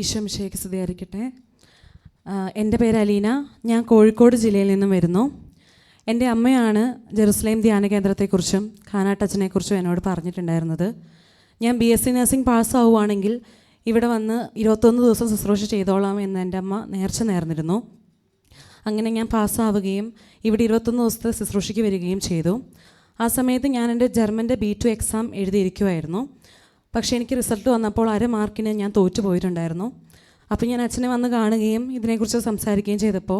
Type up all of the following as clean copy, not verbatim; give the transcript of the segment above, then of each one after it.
ഈശോ മിശിഹായ്ക്ക് സ്തുതിയായിരിക്കട്ടെ. എൻ്റെ പേര് അലീന. ഞാൻ കോഴിക്കോട് ജില്ലയിൽ നിന്നും വരുന്നു. എൻ്റെ അമ്മയാണ് ജെറുസലേം ധ്യാന കേന്ദ്രത്തെക്കുറിച്ചും കാനാട്ടച്ചനെക്കുറിച്ചും എന്നോട് പറഞ്ഞിട്ടുണ്ടായിരുന്നത്. ഞാൻ BSc നഴ്സിംഗ് പാസ്സാവുകയാണെങ്കിൽ ഇവിടെ വന്ന് 21 ദിവസം ശുശ്രൂഷ ചെയ്തോളാം എന്ന് എൻ്റെ അമ്മ നേർച്ച നേർന്നിരുന്നു. അങ്ങനെ ഞാൻ പാസ്സാവുകയും ഇവിടെ 21 ദിവസത്തെ ശുശ്രൂഷയ്ക്ക് വരികയും ചെയ്തു. ആ സമയത്ത് ഞാൻ എൻ്റെ ജർമ്മൻ്റെ B2 എക്സാം എഴുതിയിരിക്കുമായിരുന്നു. പക്ഷേ എനിക്ക് റിസൾട്ട് വന്നപ്പോൾ 1/2 മാർക്കിന് ഞാൻ തോറ്റുപോയിട്ടുണ്ടായിരുന്നു. അപ്പോൾ ഞാൻ അച്ഛനെ വന്ന് കാണുകയും ഇതിനെക്കുറിച്ച് സംസാരിക്കുകയും ചെയ്തപ്പോൾ,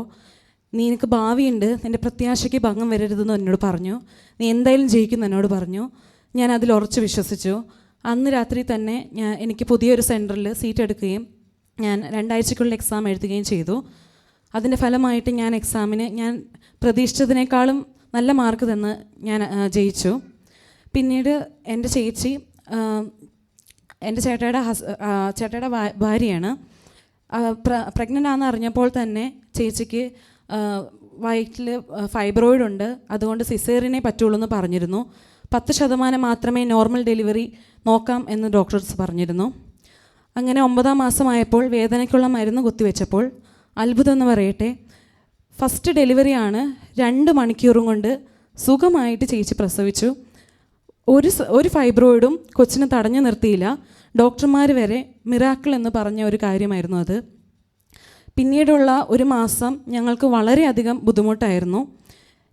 നിനക്ക് ഭാവിയുണ്ട്, നിൻ്റെ പ്രത്യാശയ്ക്ക് ഭംഗം വരരുതെന്ന് എന്നോട് പറഞ്ഞു. നീ എന്തായാലും ജയിക്കുമെന്ന് എന്നോട് പറഞ്ഞു. ഞാൻ അതിൽ ഉറച്ച് വിശ്വസിച്ചു. അന്ന് രാത്രി തന്നെ എനിക്ക് പുതിയൊരു സെൻറ്ററിൽ സീറ്റ് എടുക്കുകയും ഞാൻ 2 ആഴ്ചയ്ക്കുള്ളിൽ എക്സാം എഴുതുകയും ചെയ്തു. അതിൻ്റെ ഫലമായിട്ട് ഞാൻ എക്സാമിന് ഞാൻ പ്രതീക്ഷിച്ചതിനേക്കാളും നല്ല മാർക്ക് തന്ന് ഞാൻ ജയിച്ചു. പിന്നീട് എൻ്റെ ചേച്ചി എൻ്റെ ചേട്ടയുടെ ഭാര്യയാണ്. പ്രഗ്നൻ്റ് ആണെന്ന് അറിഞ്ഞപ്പോൾ തന്നെ ചേച്ചിക്ക് വയറ്റിൽ ഫൈബ്രോയിഡ് ഉണ്ട്, അതുകൊണ്ട് സിസേറിയനെ പറ്റുള്ളൂ എന്ന് പറഞ്ഞിരുന്നു. 10% മാത്രമേ നോർമൽ ഡെലിവറി നോക്കാം എന്ന് ഡോക്ടേഴ്സ് പറഞ്ഞിരുന്നു. അങ്ങനെ 9ാം മാസമായപ്പോൾ വേദനയ്ക്കുള്ള മരുന്ന് കുത്തിവെച്ചപ്പോൾ അത്ഭുതം എന്ന് പറയട്ടെ, ഫസ്റ്റ് ഡെലിവറിയാണ്. 2 മണിക്കൂറും കൊണ്ട് സുഖമായിട്ട് ചേച്ചി പ്രസവിച്ചു. ഒരു ഫൈബ്രോയിഡും കൊച്ചിനെ തടഞ്ഞു നിർത്തിയില്ല. ഡോക്ടർമാർ വരെ മിറാക്കിൾ എന്ന് പറഞ്ഞ ഒരു കാര്യമായിരുന്നു അത്. പിന്നീടുള്ള 1 മാസം ഞങ്ങൾക്ക് വളരെയധികം ബുദ്ധിമുട്ടായിരുന്നു.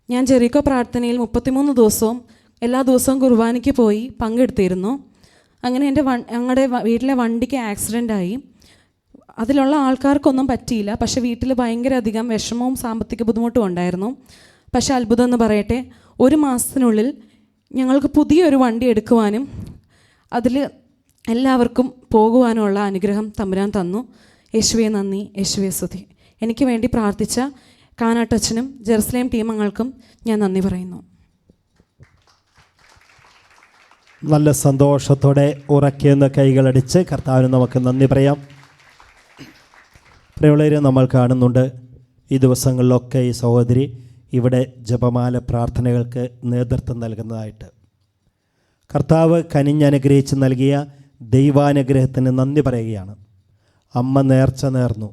ഞാൻ ജെറിക്കോ പ്രാർത്ഥനയിൽ 33 ദിവസവും എല്ലാ ദിവസവും കുർബാനയ്ക്ക് പോയി പങ്കെടുത്തിരുന്നു. അങ്ങനെ ഞങ്ങളുടെ വീട്ടിലെ വണ്ടിക്ക് ആക്സിഡൻ്റായി. അതിലുള്ള ആൾക്കാർക്കൊന്നും പറ്റിയില്ല, പക്ഷേ വീട്ടിൽ ഭയങ്കര അധികം വിഷമവും സാമ്പത്തിക ബുദ്ധിമുട്ടും ഉണ്ടായിരുന്നു. പക്ഷേ അത്ഭുതം എന്ന് പറയട്ടെ, 1 മാസത്തിനുള്ളിൽ ഞങ്ങൾക്ക് പുതിയൊരു വണ്ടി എടുക്കുവാനും അതിൽ എല്ലാവർക്കും പോകുവാനുള്ള അനുഗ്രഹം തമ്പുരാൻ തന്നു. യേശുവേ നന്ദി, യേശുവേ സ്തുതി. എനിക്ക് വേണ്ടി പ്രാർത്ഥിച്ച കാനാട്ടച്ചനും ജെറുസലേം ടീമംഗങ്ങൾക്കും ഞാൻ നന്ദി പറയുന്നു. നല്ല സന്തോഷത്തോടെ ഉറക്കിയെന്ന് കൈകളടിച്ച് കർത്താവിന് നമുക്ക് നന്ദി പറയാം. പ്രിയമുള്ളവരെ, നമ്മൾ കാണുന്നുണ്ട് ഈ ദിവസങ്ങളിലൊക്കെ ഈ സഹോദരി ഇവിടെ ജപമാല പ്രാർത്ഥനകൾക്ക് നേതൃത്വം നൽകുന്നതായിട്ട്. കർത്താവ് കനിഞ്ഞനുഗ്രഹിച്ച് നൽകിയ ദൈവാനുഗ്രഹത്തിന് നന്ദി പറയുകയാണ്. അമ്മ നേർച്ച നേർന്നു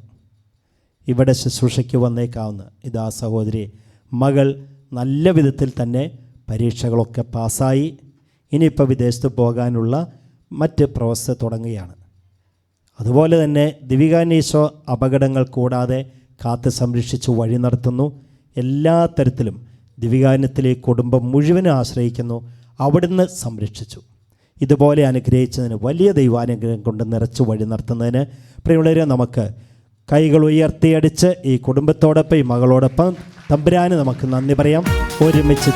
ഇവിടെ ശുശ്രൂഷയ്ക്ക് വന്നേക്കാവുന്ന ഇതാ സഹോദരി മകൾ നല്ല വിധത്തിൽ തന്നെ പരീക്ഷകളൊക്കെ പാസ്സായി. ഇനിയിപ്പോൾ വിദേശത്ത് പോകാനുള്ള മറ്റ് പ്രോസസ്സ് തുടങ്ങുകയാണ്. അതുപോലെ തന്നെ ദിവികാനീശോ അപകടങ്ങൾ കൂടാതെ കാത്ത് സംരക്ഷിച്ച് വഴി നടത്തുന്നു. എല്ലാ തരത്തിലും ദിവികാനത്തിലെ കുടുംബം മുഴുവനും ആശ്രയിക്കുന്നു. അവിടുന്ന് സംരക്ഷിച്ചു. ഇതുപോലെ അനുഗ്രഹിച്ചതിന്, വലിയ ദൈവാനുഗ്രഹം കൊണ്ട് നിറച്ച് വഴി നടത്തുന്നതിന് പ്രിയമുള്ളവരെ നമുക്ക് കൈകൾ ഉയർത്തിയടിച്ച് ഈ കുടുംബത്തോടൊപ്പം ഈ മകളോടൊപ്പം തമ്പുരാന് നമുക്ക് നന്ദി പറയാം. ഒരുമിച്ച്